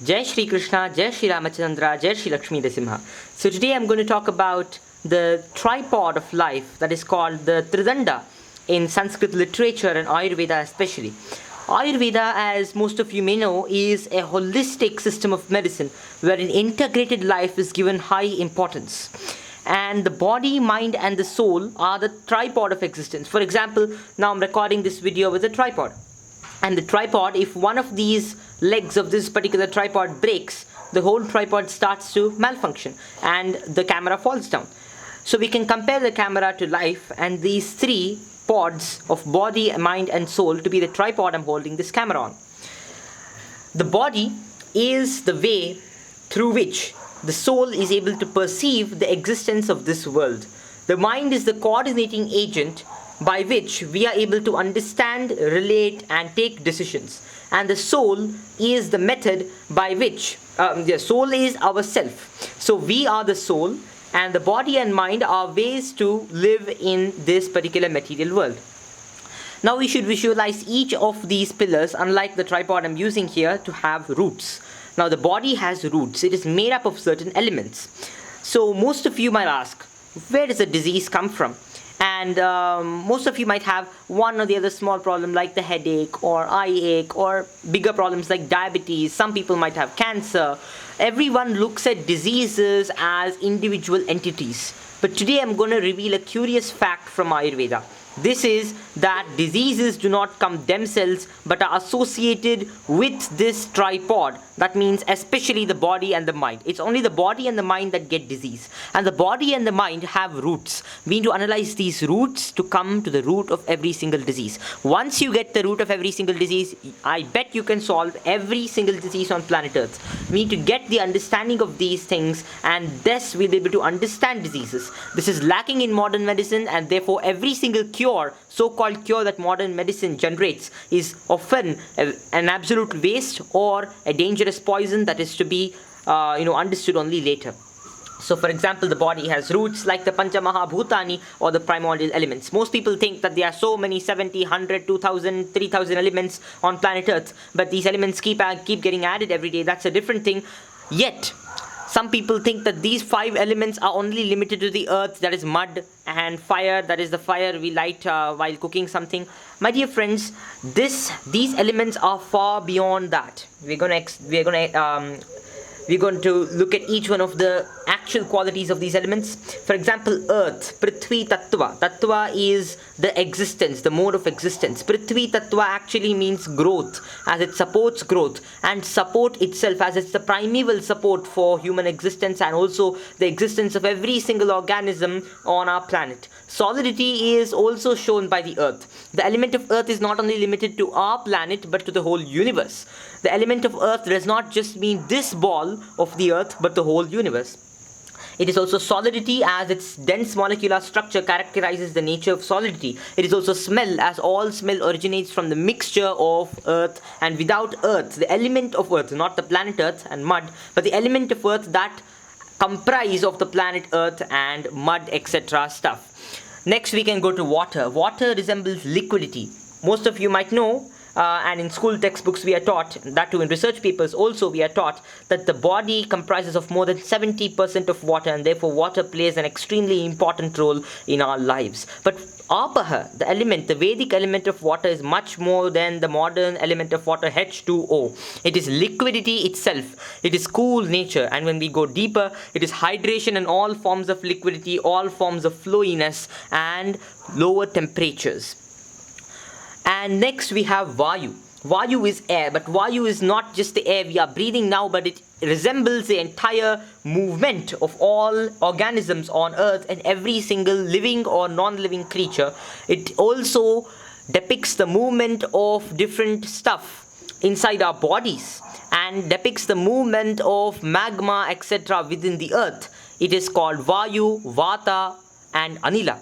Jai Shri Krishna, Jai Shri Ramachandra, Jai Shri Lakshmi Narasimha. So today I'm going to talk about the tripod of life that is called the Tridanda in Sanskrit literature and Ayurveda especially. Ayurveda, as most of you may know, is a holistic system of medicine where an integrated life is given high importance. And the body, mind and the soul are the tripod of existence. For example, now I'm recording this video with a tripod. And the tripod, if one of these legs of this particular tripod breaks, the whole tripod starts to malfunction and the camera falls down. So we can compare the camera to life and these three pods of body, mind and soul to be the tripod I'm holding this camera on. The body is the way through which the soul is able to perceive the existence of this world. The mind is the coordinating agent by which we are able to understand, relate and take decisions. And the soul is the method by which, the soul is our self. So we are the soul and the body and mind are ways to live in this particular material world. Now we should visualize each of these pillars, unlike the tripod I'm using here, to have roots. Now the body has roots. It is made up of certain elements. So most of you might ask, where does a disease come from? And most of you might have one or the other small problem like the headache or eye ache or bigger problems like diabetes. Some people might have cancer. Everyone looks at diseases as individual entities. But today I'm going to reveal a curious fact from Ayurveda. This is that diseases do not come themselves but are associated with this tripod. That means especially the body and the mind. It's only the body and the mind that get disease. And the body and the mind have roots. We need to analyze these roots to come to the root of every single disease. Once you get the root of every single disease, I bet you can solve every single disease on planet Earth. We need to get the understanding of these things and thus we'll be able to understand diseases. This is lacking in modern medicine and therefore every single cure, so-called cure that modern medicine generates is often an absolute waste or a dangerous poison that is to be understood only later. So for example, the body has roots like the Pancha Mahabhutani or the primordial elements. Most people think that there are so many 70, 100, 2000, 3000 elements on planet Earth, but these elements keep getting added every day. That's a different thing. Yet some people think that these 5 elements are only limited to the earth, that is mud, and fire, that is the fire we light while cooking something. My dear friends, these elements are far beyond that. We're going to look at each one of the actual qualities of these elements. For example, earth, Prithvi Tattva. Tattva is the existence, the mode of existence. Prithvi Tattva actually means growth, as it supports growth, and support itself, as it's the primeval support for human existence and also the existence of every single organism on our planet. Solidity is also shown by the earth. The element of earth is not only limited to our planet but to the whole universe. The element of earth does not just mean this ball of the earth but the whole universe. It is also solidity, as its dense molecular structure characterizes the nature of solidity. It is also smell, as all smell originates from the mixture of earth, and without earth, the element of earth, not the planet earth and mud, but the element of earth that comprise of the planet earth and mud, etc. stuff. Next we can go to water. Water resembles liquidity. Most of you might know, and in school textbooks we are taught, that too in research papers also we are taught, that the body comprises of more than 70% of water, and therefore water plays an extremely important role in our lives. But Apaha, the element, the Vedic element of water, is much more than the modern element of water, H2O. It is liquidity itself. It is cool nature, and when we go deeper, it is hydration and all forms of liquidity, all forms of flowiness and lower temperatures. And next we have Vayu. Vayu is air, but Vayu is not just the air we are breathing now, but it resembles the entire movement of all organisms on earth and every single living or non-living creature. It also depicts the movement of different stuff inside our bodies and depicts the movement of magma, etc. within the earth. It is called Vayu, Vata and Anila.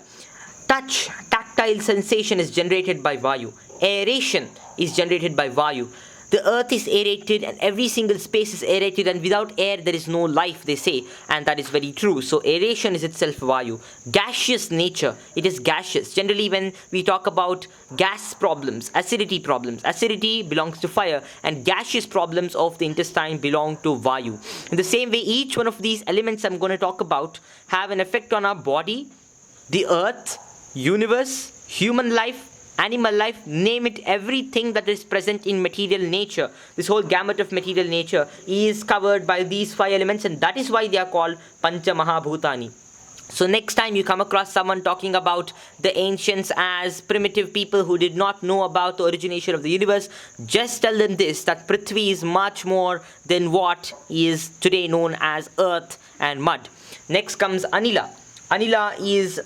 Tactile sensation is generated by Vayu. Aeration is generated by Vayu. The earth is aerated and every single space is aerated, and without air there is no life, they say, and that is very true. So aeration is itself Vayu. Gaseous nature, it is gaseous. Generally when we talk about gas problems, acidity belongs to fire, and gaseous problems of the intestine belong to Vayu. In the same way, each one of these elements I'm going to talk about have an effect on our body, the earth, universe, human life, animal life, name it, everything that is present in material nature. This whole gamut of material nature is covered by these 5 elements, and that is why they are called Pancha Mahabhutani. So next time you come across someone talking about the ancients as primitive people who did not know about the origination of the universe, just tell them this, that Prithvi is much more than what is today known as earth and mud. Next comes Anila. Anila is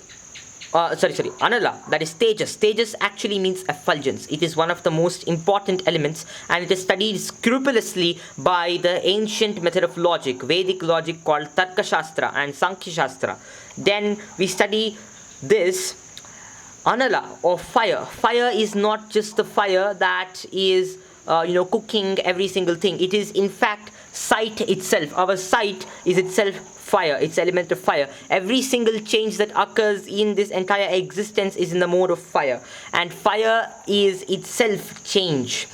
Anala, that is Tejas. Tejas actually means effulgence. It is one of the most important elements, and it is studied scrupulously by the ancient method of logic, Vedic logic called Tarka Shastra and Sankhya Shastra. Then we study this Anala, or fire. Fire is not just the fire that is cooking every single thing. It is in fact sight itself. Our sight is itself fire, it's element of fire. Every single change that occurs in this entire existence is in the mode of fire, and fire is itself change.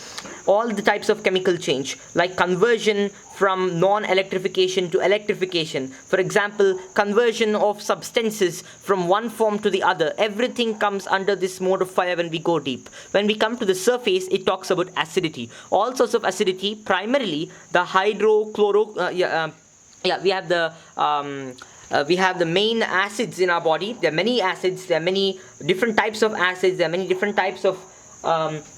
All the types of chemical change, like conversion from non-electrification to electrification, for example, conversion of substances from one form to the other, everything comes under this mode of fire when we go deep. When we come to the surface, it talks about acidity. All sorts of acidity, primarily the we have the main acids in our body. There are many acids, there are many different types of acids, there are many different types of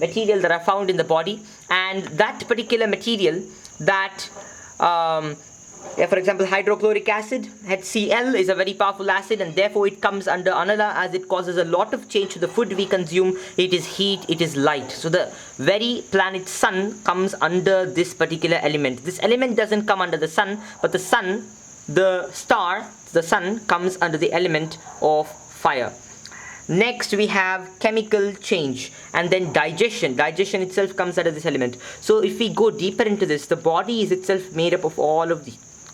material that are found in the body, and that particular material that for example, hydrochloric acid, HCl, is a very powerful acid, and therefore it comes under Anala as it causes a lot of change to the food we consume. It is heat, it is light. So the very planet sun comes under this particular element. This element doesn't come under the sun, but the sun, the star, the sun, comes under the element of fire. Next we have chemical change, and then digestion. Digestion itself comes under this element. So if we go deeper into this, the body is itself made up of all of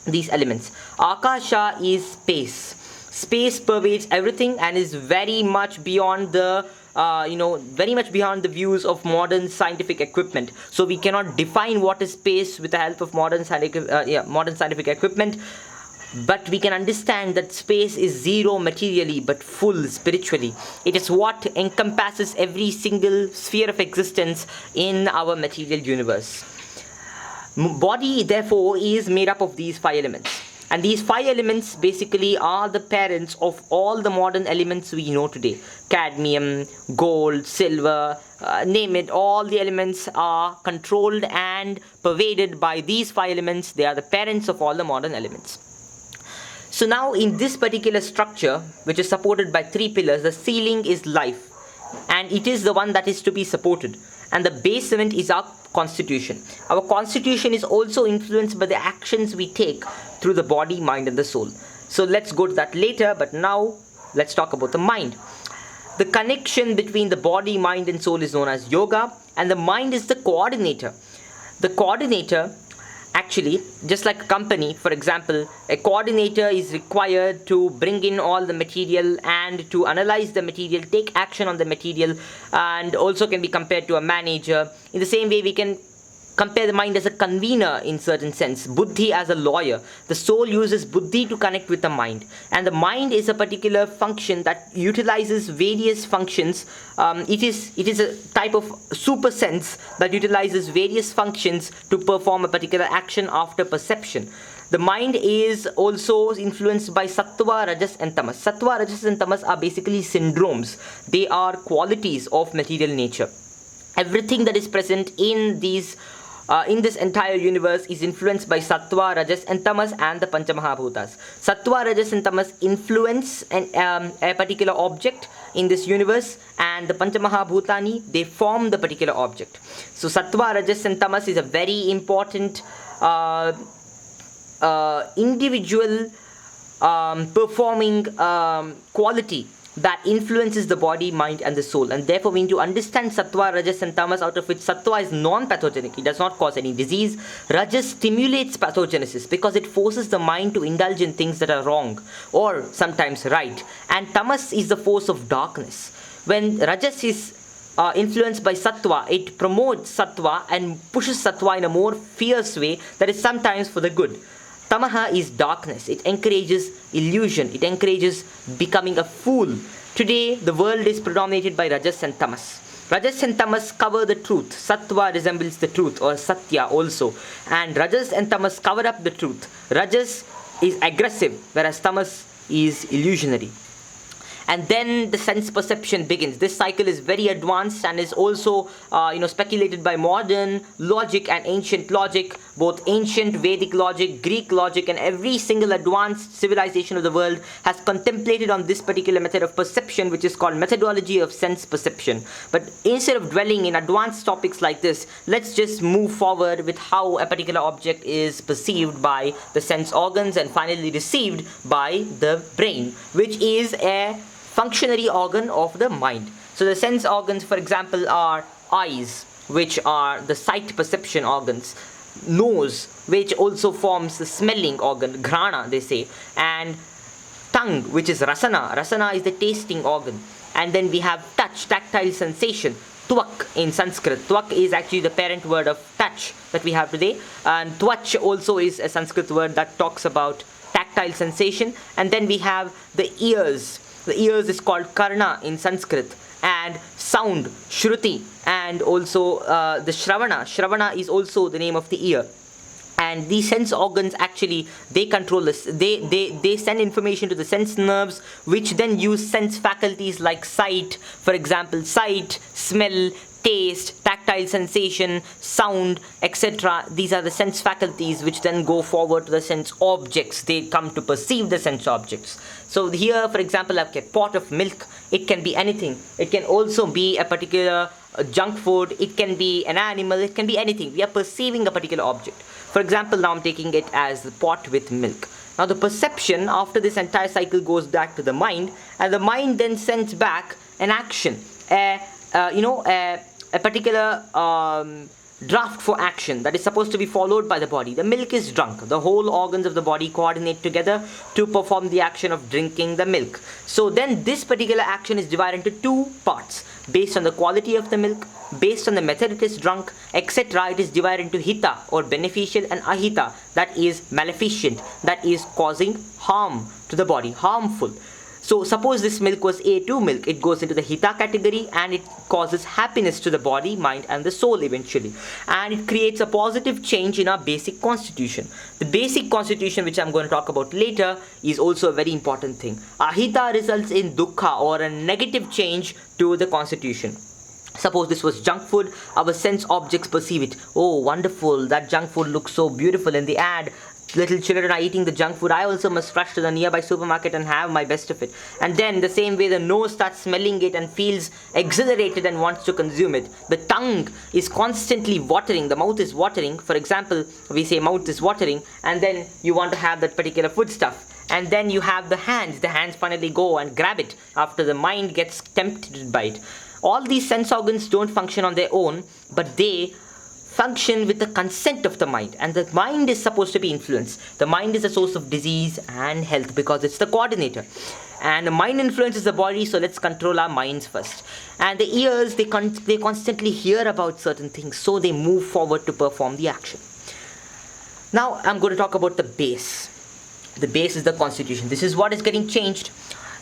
these elements. Akasha is space. Space pervades everything and is very much beyond the very much beyond the views of modern scientific equipment. So we cannot define what is space with the help of modern scientific equipment. But we can understand that space is zero materially but full spiritually. It is what encompasses every single sphere of existence in our material universe. Body, therefore, is made up of these 5 elements. And these 5 elements basically are the parents of all the modern elements we know today. Cadmium, gold, silver, name it, all the elements are controlled and pervaded by these 5 elements. They are the parents of all the modern elements. So now in this particular structure, which is supported by 3 pillars, the ceiling is life, and it is the one that is to be supported, and the basement is our constitution. Our constitution is also influenced by the actions we take through the body, mind and the soul. So let's go to that later, but now let's talk about the mind. The connection between the body, mind and soul is known as yoga, and the mind is the coordinator. The coordinator, actually, just like a company, for example, a coordinator is required to bring in all the material and to analyze the material, take action on the material, and also can be compared to a manager. In the same way, we can compare the mind as a convener in certain sense, buddhi as a lawyer. The soul uses buddhi to connect with the mind, and the mind is a particular function that utilizes various functions. It is a type of super sense that utilizes various functions to perform a particular action after perception. The mind is also influenced by sattva, rajas and tamas. Sattva, rajas and tamas are basically syndromes. They are qualities of material nature. Everything that is present in these in this entire universe is influenced by sattva, rajas and tamas and the panchamahabhutas. Sattva, rajas and tamas influence a particular object in this universe, and the panchamahabhutani, they form the particular object. So sattva, rajas and tamas is a very important individual performing quality that influences the body, mind and the soul. And therefore we need to understand sattva, rajas and tamas, out of which sattva is non-pathogenic. It does not cause any disease. Rajas stimulates pathogenesis because it forces the mind to indulge in things that are wrong or sometimes right. And tamas is the force of darkness. When rajas is influenced by sattva, it promotes sattva and pushes sattva in a more fierce way that is sometimes for the good. Tamaha is darkness. It encourages illusion. It encourages becoming a fool. Today, the world is predominated by rajas and tamas. Rajas and tamas cover the truth. Sattva resembles the truth, or satya also. And rajas and tamas cover up the truth. Rajas is aggressive, whereas tamas is illusionary. And then the sense perception begins. This cycle is very advanced and is also speculated by modern logic and ancient logic. Both ancient Vedic logic, Greek logic, and every single advanced civilization of the world has contemplated on this particular method of perception, which is called methodology of sense perception. But instead of dwelling in advanced topics like this, let's just move forward with how a particular object is perceived by the sense organs and finally received by the brain, which is a functionary organ of the mind. So the sense organs, for example, are eyes, which are the sight perception organs, nose, which also forms the smelling organ, ghrana they say, and tongue, which is rasana. Rasana is the tasting organ. And then we have touch, tactile sensation, twak in Sanskrit. Twak is actually the parent word of touch that we have today, and twach also is a Sanskrit word that talks about tactile sensation. And then we have the ears. The ears is called karna in Sanskrit, and sound, shruti, and also the shravana. Shravana is also the name of the ear. And these sense organs actually, they control this. They send information to the sense nerves, which then use sense faculties like sight, for example, sight, smell, taste, tactile sensation, sound, etc. These are the sense faculties which then go forward to the sense objects. They come to perceive the sense objects. So here, for example, I've got a pot of milk. It can be anything. It can also be a particular junk food. It can be an animal. It can be anything. We are perceiving a particular object. For example, now I'm taking it as the pot with milk. Now the perception after this entire cycle goes back to the mind, and the mind then sends back an action, a particular draft for action that is supposed to be followed by the body. The milk is drunk. The whole organs of the body coordinate together to perform the action of drinking the milk. So then this particular action is divided into two parts. Based on the quality of the milk, based on the method it is drunk, etc. It is divided into hita or beneficial and ahita, that is maleficent, that is causing harm to the body, harmful. So suppose this milk was A2 milk, it goes into the hita category and it causes happiness to the body, mind and the soul eventually. And it creates a positive change in our basic constitution. The basic constitution, which I'm going to talk about later, is also a very important thing. Ahita results in dukkha or a negative change to the constitution. Suppose this was junk food, our sense objects perceive it. Oh, wonderful, that junk food looks so beautiful in the ad. Little children are eating the junk food. I also must rush to the nearby supermarket and have my best of it. And then the same way the nose starts smelling it and feels exhilarated and wants to consume it. The tongue is constantly watering. The mouth is watering. For example, we say mouth is watering, and then you want to have that particular foodstuff. And then you have the hands. The hands finally go and grab it after the mind gets tempted by it. All these sense organs don't function on their own, but they function with the consent of the mind, and the mind is supposed to be influenced. The mind is a source of disease and health because it's the coordinator, and the mind influences the body. So let's control our minds first. And the ears, they constantly hear about certain things, so they move forward to perform the action. Now I'm going to talk about the base. The base is the constitution. This is what is getting changed.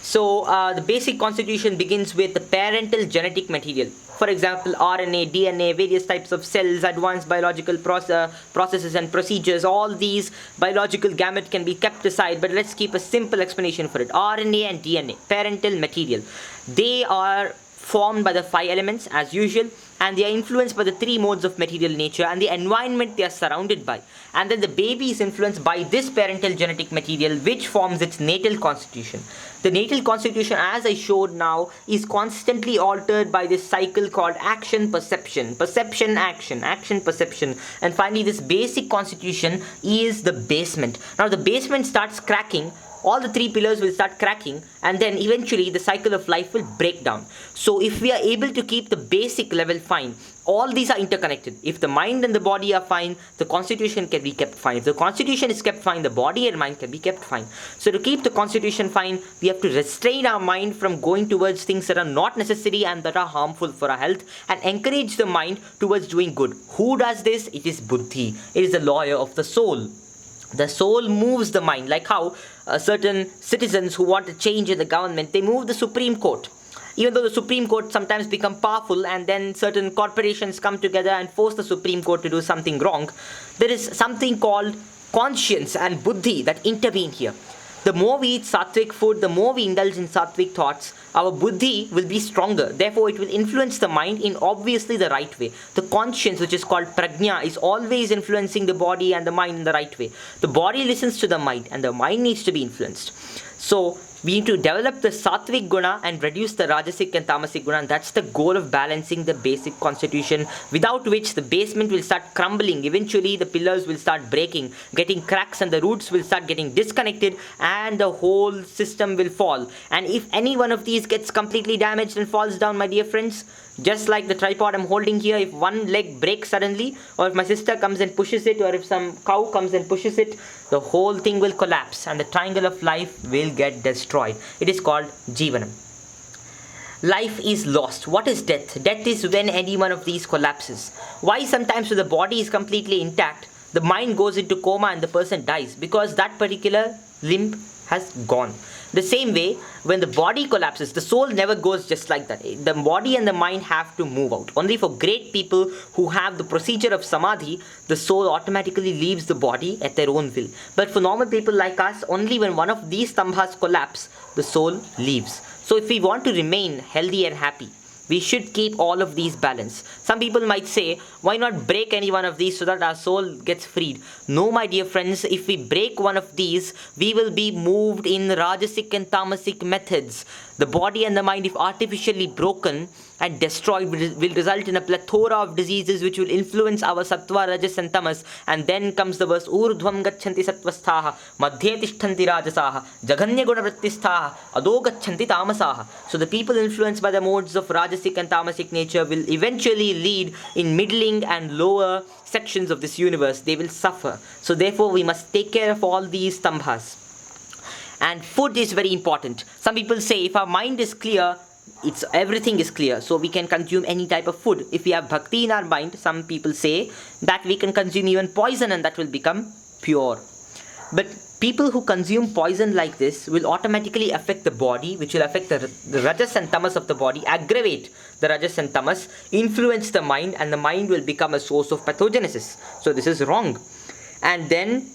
So the basic constitution begins with the parental genetic material. For example, RNA, DNA, various types of cells, advanced biological processes and procedures. All these biological gamete can be kept aside, but let's keep a simple explanation for it. RNA and DNA, parental material. They are formed by the 5 elements as usual, and they are influenced by the 3 modes of material nature and the environment they are surrounded by. And then the baby is influenced by this parental genetic material, which forms its natal constitution. The natal constitution, as I showed now, is constantly altered by this cycle called action, perception, perception, action, action, perception. And finally, this basic constitution is the basement. Now, the basement starts cracking all the three pillars will start cracking, and then eventually the cycle of life will break down. So if we are able to keep the basic level fine, all these are interconnected. If the mind and the body are fine, the constitution can be kept fine. If the constitution is kept fine, the body and mind can be kept fine. So to keep the constitution fine, we have to restrain our mind from going towards things that are not necessary and that are harmful for our health, and encourage the mind towards doing good. Who does this? It is buddhi. It is the lawyer of the soul. The soul moves the mind, like how certain citizens who want a change in the government, they move the Supreme Court. Even though the Supreme Court sometimes become powerful, and then certain corporations come together and force the Supreme Court to do something wrong, there is something called conscience and buddhi that intervene here. The more we eat sattvic food, the more we indulge in sattvic thoughts, our buddhi will be stronger. Therefore, it will influence the mind in obviously the right way. The conscience, which is called prajna, is always influencing the body and the mind in the right way. The body listens to the mind, and the mind needs to be influenced. So we need to develop the sattvic guna and reduce the rajasic and tamasic guna, and that's the goal of balancing the basic constitution, without which the basement will start crumbling. Eventually the pillars will start breaking, getting cracks, and the roots will start getting disconnected, and the whole system will fall. And if any one of these gets completely damaged and falls down, my dear friends, just like the tripod I'm holding here, if one leg breaks suddenly, or if my sister comes and pushes it, or if some cow comes and pushes it, the whole thing will collapse and the triangle of life will get destroyed. It is called Jivanam. Life is lost. What is death? Death is when any one of these collapses. Why sometimes when the body is completely intact, the mind goes into coma and the person dies? Because that particular limb has gone. The same way, when the body collapses, the soul never goes just like that. The body and the mind have to move out. Only for great people who have the procedure of samadhi, the soul automatically leaves the body at their own will. But for normal people like us, only when one of these stambhas collapse, the soul leaves. So if we want to remain healthy and happy, we should keep all of these balanced. Some people might say, why not break any one of these so that our soul gets freed? No, my dear friends, if we break one of these, we will be moved in rajasic and tamasic methods. The body and the mind, if artificially broken and destroyed, will result in a plethora of diseases which will influence our sattva, rajas and tamas. And then comes the verse, urdhvam gacchanti sattvasthaha, madhye tishtanti rajasaha, jaganya gunavrittisthaha, adho gacchanti tamasaha. So the people influenced by the modes of rajasic and tamasic nature will eventually lead in middling and lower sections of this universe. They will suffer. So therefore we must take care of all these stambhas. And food is very important. Some people say if our mind is clear, everything is clear, so we can consume any type of food. If we have bhakti in our mind, some people say that we can consume even poison and that will become pure. But people who consume poison like this will automatically affect the body, which will affect the rajas and tamas of the body, aggravate the rajas and tamas, influence the mind, and the mind will become a source of pathogenesis. So this is wrong. And then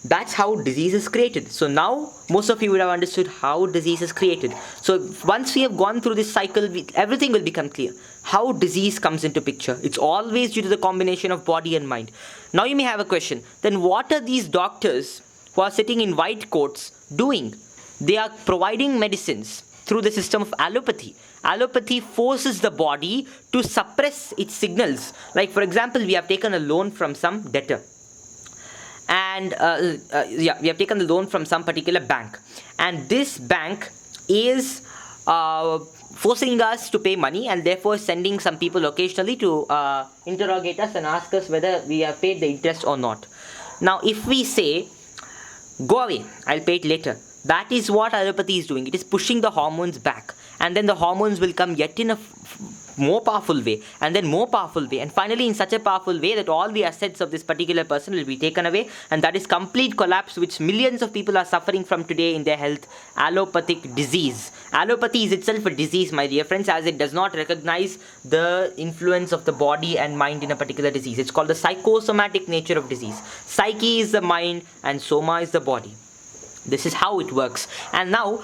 that's how disease is created. So now most of you would have understood how disease is created. So once we have gone through this cycle, everything will become clear. How disease comes into picture. It's always due to the combination of body and mind. Now you may have a question. Then what are these doctors who are sitting in white coats doing? They are providing medicines through the system of allopathy. Allopathy forces the body to suppress its signals. Like for example, we have taken a loan from some debtor. And we have taken the loan from some particular bank, and this bank is forcing us to pay money, and therefore sending some people occasionally to interrogate us and ask us whether we have paid the interest or not. Now if we say, go away, I'll pay it later, that is what allopathy is doing. It is pushing the hormones back, and then the hormones will come yet in a more powerful way, and then more powerful way, and finally in such a powerful way that all the assets of this particular person will be taken away, and that is complete collapse, which millions of people are suffering from today in their health. Allopathic disease. Allopathy is itself a disease, my dear friends, as it does not recognize the influence of the body and mind in a particular disease. It's called the psychosomatic nature of disease. Psyche is the mind and soma is the body. This is how it works. And now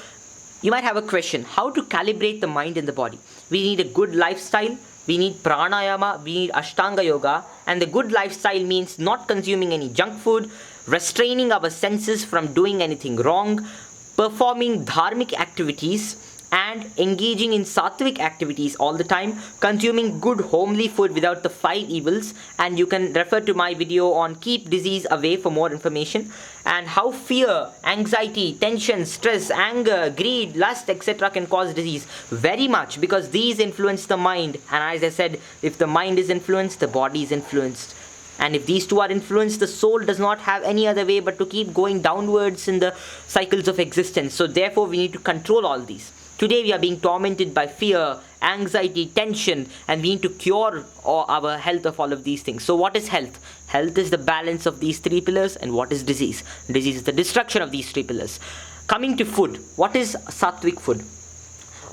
you might have a question, how to calibrate the mind and the body? We need a good lifestyle, we need pranayama, we need ashtanga yoga, and the good lifestyle means not consuming any junk food, restraining our senses from doing anything wrong, performing dharmic activities, and engaging in sattvic activities all the time, consuming good homely food without the 5 evils, and you can refer to my video on keep disease away for more information, and how fear, anxiety, tension, stress, anger, greed, lust, etc. can cause disease very much, because these influence the mind, and as I said, if the mind is influenced, the body is influenced. And if these two are influenced, the soul does not have any other way but to keep going downwards in the cycles of existence. So therefore we need to control all these. Today we are being tormented by fear, anxiety, tension, and we need to cure our health of all of these things. So what is health? Health is the balance of these 3 pillars. And what is disease? Disease is the destruction of these 3 pillars. Coming to food, what is sattvic food?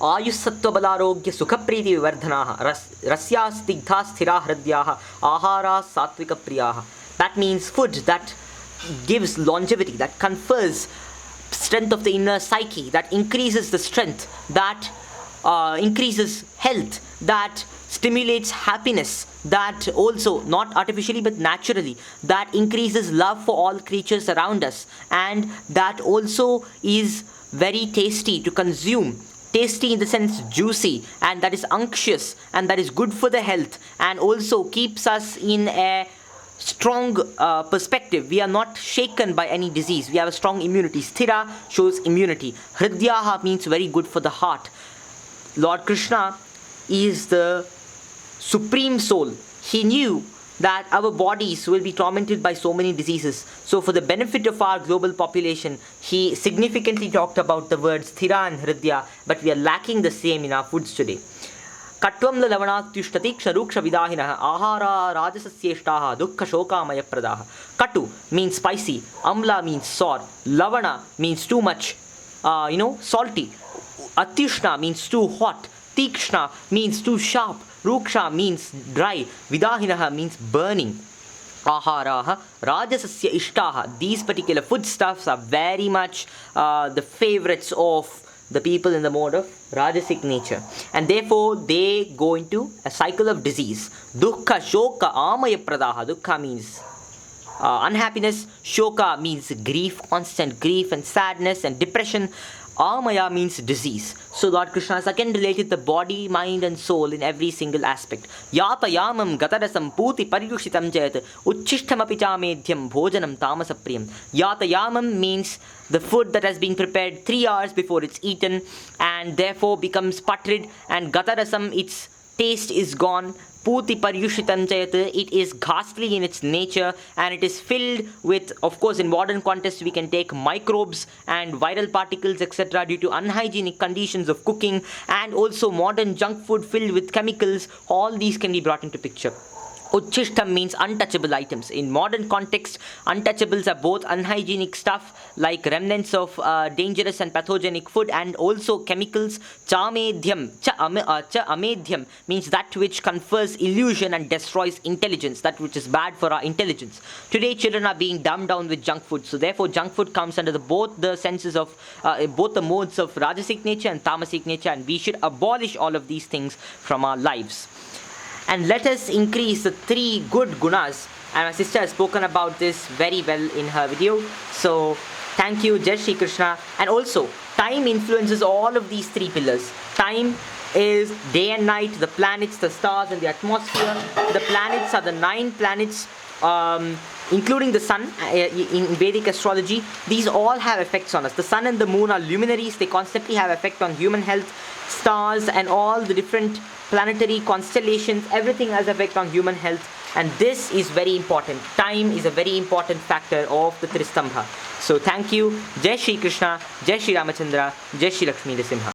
आयुस्सत्त्वबलारोग्य सुखप्रीति विवर्धनाः रस्याः स्निग्धाः स्थिराः हृदयाः आहाराः सात्विकप्रियाः. That means food that gives longevity, that confers strength of the inner psyche, that increases the strength, that increases health, that stimulates happiness, that also, not artificially but naturally, that increases love for all creatures around us, and that also is very tasty to consume. Tasty in the sense juicy, and that is unctuous, and that is good for the health, and also keeps us in a strong perspective. We are not shaken by any disease. We have a strong immunity. Sthira shows immunity. Hridyaha means very good for the heart. Lord Krishna is the supreme soul. He knew that our bodies will be tormented by so many diseases. So for the benefit of our global population, he significantly talked about the words Sthira and Hridya, but we are lacking the same in our foods today. Katvam lavanatyshtati ksharuksha vidahinaha ahara rajasasyeshtaha dukkha shokamaya pradaha. Katu means spicy, amla means sour, lavana means too much, salty, atyushna means too hot, tikshna means too sharp, ruksha means dry, vidahinaha means burning. Aharaha rajasasya ishtaha. These particular foodstuffs are very much the favorites of the people in the mode of rajasic nature, and therefore they go into a cycle of disease. Dukkha shoka amaya pradaha. Dukkha means unhappiness, shoka means grief, constant grief and sadness and depression. Amaya means disease. So Lord Krishna has again related the body, mind and soul in every single aspect. Yata yamam gatarasam puti paryushitam jayat uchishtam apichamedhyam bhojanam tamasapriyam. Yata yamam means the food that has been prepared 3 hours before it's eaten and therefore becomes putrid, and gatarasam, its taste is gone. Puti paryushitam jayat, it is ghastly in its nature, and it is filled with, of course in modern context we can take microbes and viral particles etc. due to unhygienic conditions of cooking, and also modern junk food filled with chemicals. All these can be brought into picture. Uchishtam means untouchable items. In modern context, untouchables are both unhygienic stuff like remnants of dangerous and pathogenic food, and also chemicals. Chamedhyam, cha amedhyam means that which confers illusion and destroys intelligence, that which is bad for our intelligence. Today children are being dumbed down with junk food, so therefore junk food comes under both the senses of both the modes of rajasic nature and tamasic nature, and we should abolish all of these things from our lives. And let us increase the 3 good gunas. And my sister has spoken about this very well in her video. So thank you, Jai Shri Krishna. And also, time influences all of these 3 pillars. Time is day and night, the planets, the stars and the atmosphere. The planets are the 9 planets, including the sun in Vedic astrology. These all have effects on us. The sun and the moon are luminaries. They constantly have effect on human health. Stars and all the different planetary constellations, everything has effect on human health, and this is very important. Time is a very important factor of the Tristambha. So thank you. Jai Shri Krishna, Jai Shri Ramachandra, Jai Shri Lakshmi Narasimha.